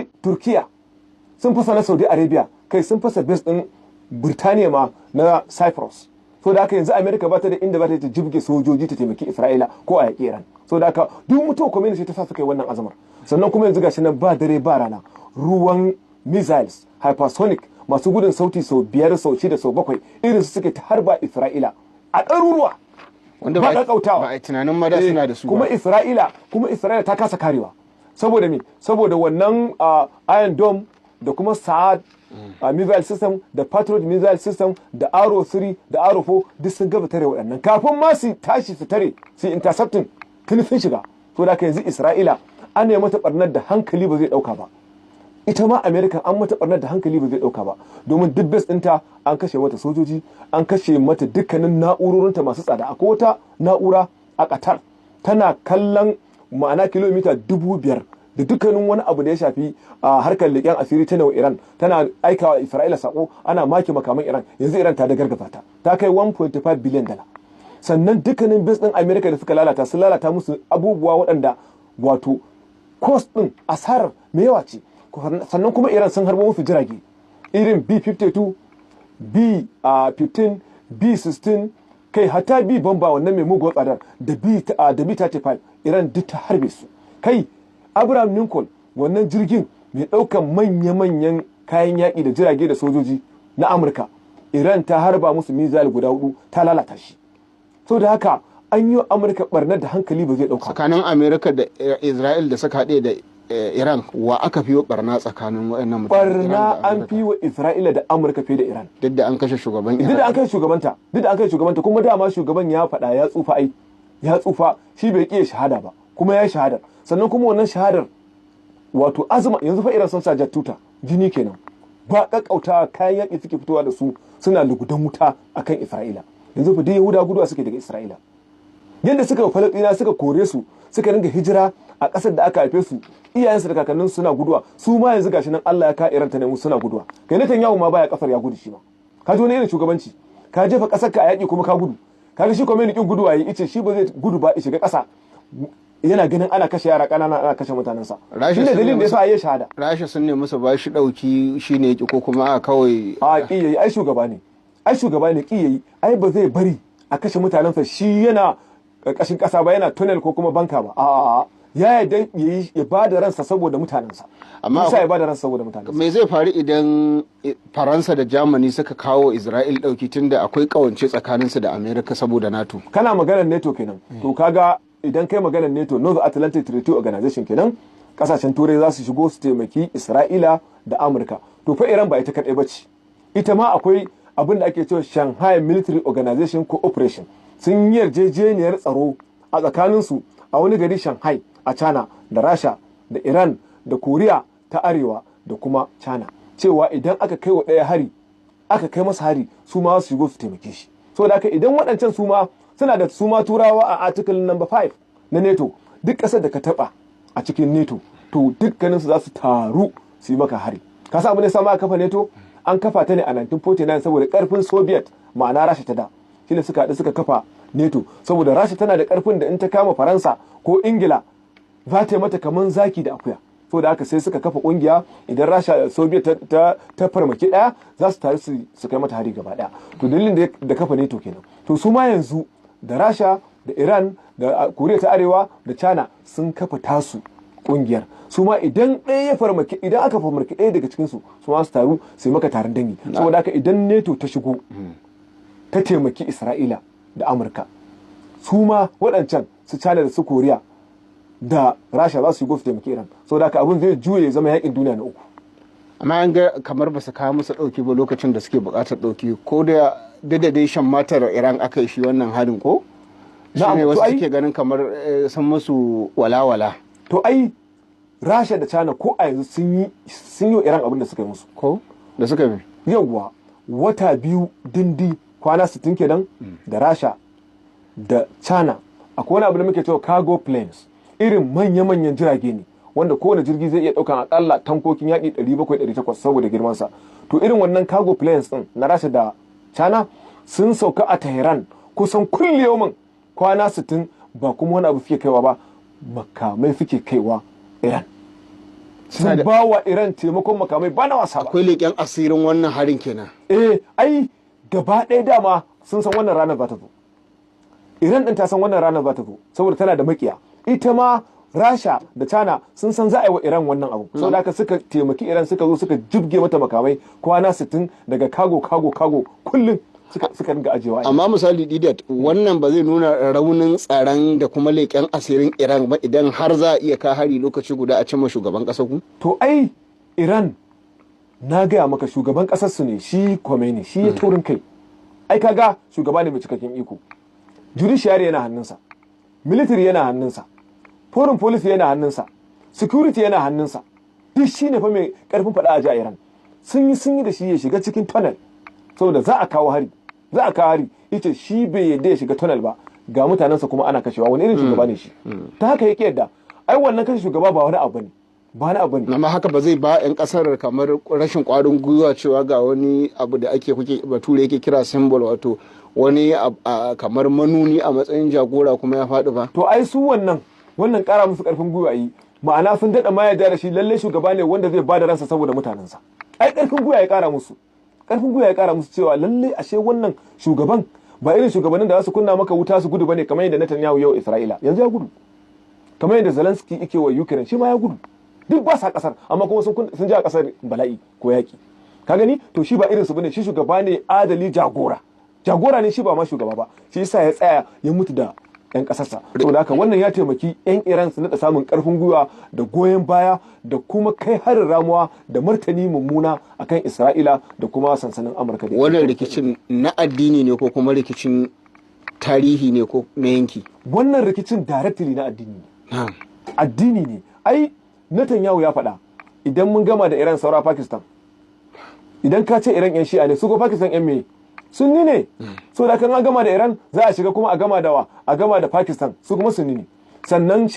ɗauki Turkiya sun fasa na Saudi Arabia, kai sun fasa base ɗin Birtaniya ma na Cyprus. So da haka yanzu America ba ta da inda ba ta jibge sojoji ta taimaki Isra'ila ko a yaƙi Iran. So da haka duk mutuwa community ta sa suka yi wannan azamar. Sannan kuma yanzu gashi nan ba dare ba rana ruwan missiles hypersonic masu gudun sauti sau 5 sau 6 sau 7 irin su suke ta harba Isra'ila a ɗaruruwa. Wanda ba a tunanin ma da suna da su kuma Isra'ila ta kasa karewa. Saboda me? Saboda wannan Iron Dome da kuma Sa'ad missile system da Patriot missile system da Arrow 3 da Arrow 4 duk sun gaba tare waɗannan kafin ma su tashi su tare su intercepting tuni sun shiga. To da yanzu Isra'ila an yi mata barnar da hankali ba zai dauka ba, ita ma America an mata barnar da hankali ba zai dauka ba, domin duk base ɗinta an kashe mata sojoji, an kashe mata dukkanin na'urorinta masu tsada. Akwai wata na'ura a Qatar tana kallon ma'ana kilomita 5,000 da dukkanin wani abu da ya shafi harkar leƙen asiri ta nawa Iran, tana aikawa Isra'ila sako ana maki makaman Iran. Yanzu Iran ta da gargaza ta kai 1.5 billion dala. Sannan dukkanin base ɗin America da suka lalata sun lalata musu abubuwa waɗanda wato cost ɗin asarar mai yawa ce. Sannan kuma Iran sun harbo musu jirage irin B-52, B-15, B-16, kai hata B bomba wannan mai muguwar tsadar da B-35 Iran duk ta harbe su. Kai Abraham Lincoln wannan jirgin mai ɗaukan manya-manyan kayan yaƙi da jirage da sojoji na Amurka, Iran ta harba musu missile guda 4 ta lalata shi. So da haka an yi wa Amurka barnar da hankali ba zai ɗauka. Tsakanin Amerika da Isra'il da suka haɗe da Iran, wa aka fi wa barna tsakanin waɗannan mutane? Barna an fi wa Isra'ila da Amurka fiye da Iran. Duk da an kashe shugaban Iran. Duk da an kashe shugabanta kuma dama shugaban ya faɗa ya tsufa shi bai ƙi shahada ba kuma ya shahada. Sannan kuma wannan shahadar wato azuma yanzu fa Iran sun sa tuta jini kenan, ba kakkautawa kayan yaƙi suke fitowa da su suna lugudan wuta akan Isra'ila. Yanzu fa dai Yahuda guduwa suke daga Isra'ila. Yadda suka Falasɗina suka kore su suka ringa hijira a ƙasar da aka haife su, iyayensu da kakannin suna guduwa, su ma yanzu gashi nan Allah ya ka Iran ta nemi suna guduwa. Kai Netanyahu ma baya kasar ya gudu shi ma. Ka ji wani irin shugabanci, ka jefa ƙasar ka a yaƙi kuma ka gudu. Kaga shi kuma kin guduwa yi ice shi ba zai gudu ba ya shiga ƙasa. Yana ganin ana kashe yara ƙanana ana kashe mutanensa. Shi ne dalilin da yasa ya shahada. Rasha sun ne musu ba shi ɗauki shi ne yake ko kuma a kawai. A ƙi yayi ai shugaba ne. Ai shugaba ne ƙi yayi ai ba zai bari a kashe mutanensa shi yana ƙarƙashin ƙasa ba, yana tunnel ko kuma banka ba. A'a ya yarda ya ba da ransa saboda mutanensa. Amma ya ba da ransa saboda mutanensa. Me zai faru idan Faransa da Germany suka kawo Isra'il ɗauki tunda akwai ƙawance tsakaninsu da Amerika saboda NATO? Kana maganar NATO kenan. To kaga idan kai maganar NATO, North Atlantic Treaty Organization kenan, kasashen turai za su shigo su taimaki Isra'ila da Amurka. To fa Iran ba ita kadai bace. Ita ma akwai abin da ake cewa Shanghai Military Organization Cooperation. Sun yi yarjejeniyar tsaro a tsakaninsu a wani gari Shanghai a China da Rasha da Iran da Koriya ta Arewa da kuma China, cewa idan aka kai wa ɗaya hari aka kai masa hari su ma su shigo su taimake shi. So da haka idan waɗancan su ma suna da su ma turawa a article number 5 na NATO, duk ƙasar da ka taɓa a cikin NATO to dukkaninsu za su taru su yi maka hari. Ka san abin da sama aka kafa NATO? An kafa ta ne a 1949 saboda ƙarfin Soviet, ma'ana Rasha ta da. Shi ne suka haɗu suka kafa NATO saboda Rasha tana da ƙarfin da in ta kama Faransa ko Ingila za ta yi mata kaman zaki da akuya. So da haka sai suka kafa ƙungiya, idan Rasha Soviet ta farmaki ɗaya za su taru su kai mata hari gaba ɗaya. To dalilin da kafa NATO kenan. To su ma yanzu da Rasha da Iran da Koriya ta Arewa da China sun kafa tasu kungiyar. Su ma idan aka farmaki ɗaya daga cikin su ma su taru su yi maka taron dangi. Saboda haka idan NATO ta shigo ta taimaki Isra'ila da Amurka, su ma waɗancan su China da su Koriya da Rasha za su shigo su taimaki Iran. Saboda haka abin zai juye zama yakin duniya na uku. Amma an ga kamar ba su kawo musu ɗauki ba lokacin da suke buƙatar ɗauki, ko da dai shan matar Iran aka yi shi wannan harin ko? Shi ne wasu suke ganin kamar sun musu walawala. To ai Rasha da China ko a yanzu sun yi Iran abin da suka yi musu. Ko? Da suka yi? Yawwa wata 2 dindi kwana 60 kenan da Rasha da China akwai wani abu da muke cewa cargo planes, irin manya-manyan jirage ne wanda kowane jirgi zai iya ɗaukan akalla tankokin yaƙi 700-800 saboda girmansa. To irin wannan cargo planes ɗin na Rasha da China sun sauka a Tehran kusan kulle yawmin kwana 60, ba kuma wani abu suke kaiwa ba, makamai suke kaiwa Iran. sun ba wa Iran taimakon makamai ba na wasa ba. Akwai leƙen asirin wannan harin kenan. Ai gaba ɗaya dama sun san wannan ranar ba ta zo. Iran ɗin ta san wannan ranar ba ta zo saboda tana da makiya. Ita ma Rasha da China sun san za a yi wa Iran wannan abu. Saboda haka suka taimaki Iran, suka zo suka jibge mata makamai kwana 60 daga kago kullum suka dinga ajewa. Amma misali Didat, wannan ba zai nuna raunin tsaron da kuma leƙen asirin Iran ba idan har za a iya ka hari lokaci guda a cimma shugaban ƙasar ku? To ai Iran na gaya maka shugaban ƙasar su ne shi Khomeini, shi ya taurin kai. Ai kaga shugaba ne mai cikakken iko. Judiciary yana hannunsa, military yana hannunsa, foreign policy yana hannunsa, security yana hannunsa. Duk shi ne fa mai karfin faɗa a ji a Iran. Sun yi da shi ya shiga cikin tunnel saboda za a kawo hari. Ita shi bai yadda ya shiga tunnel ba, ga mutanensa kuma ana kashewa. Wani irin shugaba ne shi? Ta haka yake yadda. Ai wannan kashe shugaba ba wani abu ne. Amma haka ba zai ba 'yan kasar kamar rashin kwarin gwiwa cewa ga wani abu da bature yake kira symbol, wato wani kamar manuni a matsayin jagora kuma ya faɗi ba. To ai su wannan ƙara musu ƙarfin gwiwa yi, ma'ana sun daɗa ma yarda da shi lalle shugaba ne wanda zai bada ransa saboda mutanensa. Ai ƙarfin gwiwa ya ƙara musu cewa lalle ashe wannan shugaban ba irin shugabannin da za su kunna maka wuta su gudu bane kamar yadda Netanyahu yau Isra'ila yanzu ya gudu, kamar yadda Zelensky yake wa Ukraine shi ma ya gudu. Duk ba sa kasar amma kuma sun ji a kasar bala'i ko yaki. Ka gani to shi ba irin su bane, shi shugaba ne adali, jagora ne shi, ba ma shugaba ba. Shi yasa ya tsaya ya mutu da 'yan kasarsa. Saboda haka wannan ya taimaki 'yan Iran su nada samun karfin gwiwa da goyon baya da kuma kai harin ramuwa da martani mummuna akan Isra'ila da kuma sansanin Amurka. Wannan rikicin na addini ne ko kuma rikicin tarihi ne ko na yanki? Wannan rikicin directly na addini ne. Addini ne. Ai Netanyahu ya faɗa idan mun gama da Iran saura Pakistan. Idan ka ce Iran 'yan Shi'a ne, su ko Pakistan 'yan me? Sunni ne. So da kan an gama da Iran za a shiga kuma a gama da Pakistan, su kuma sunni ne. Sannan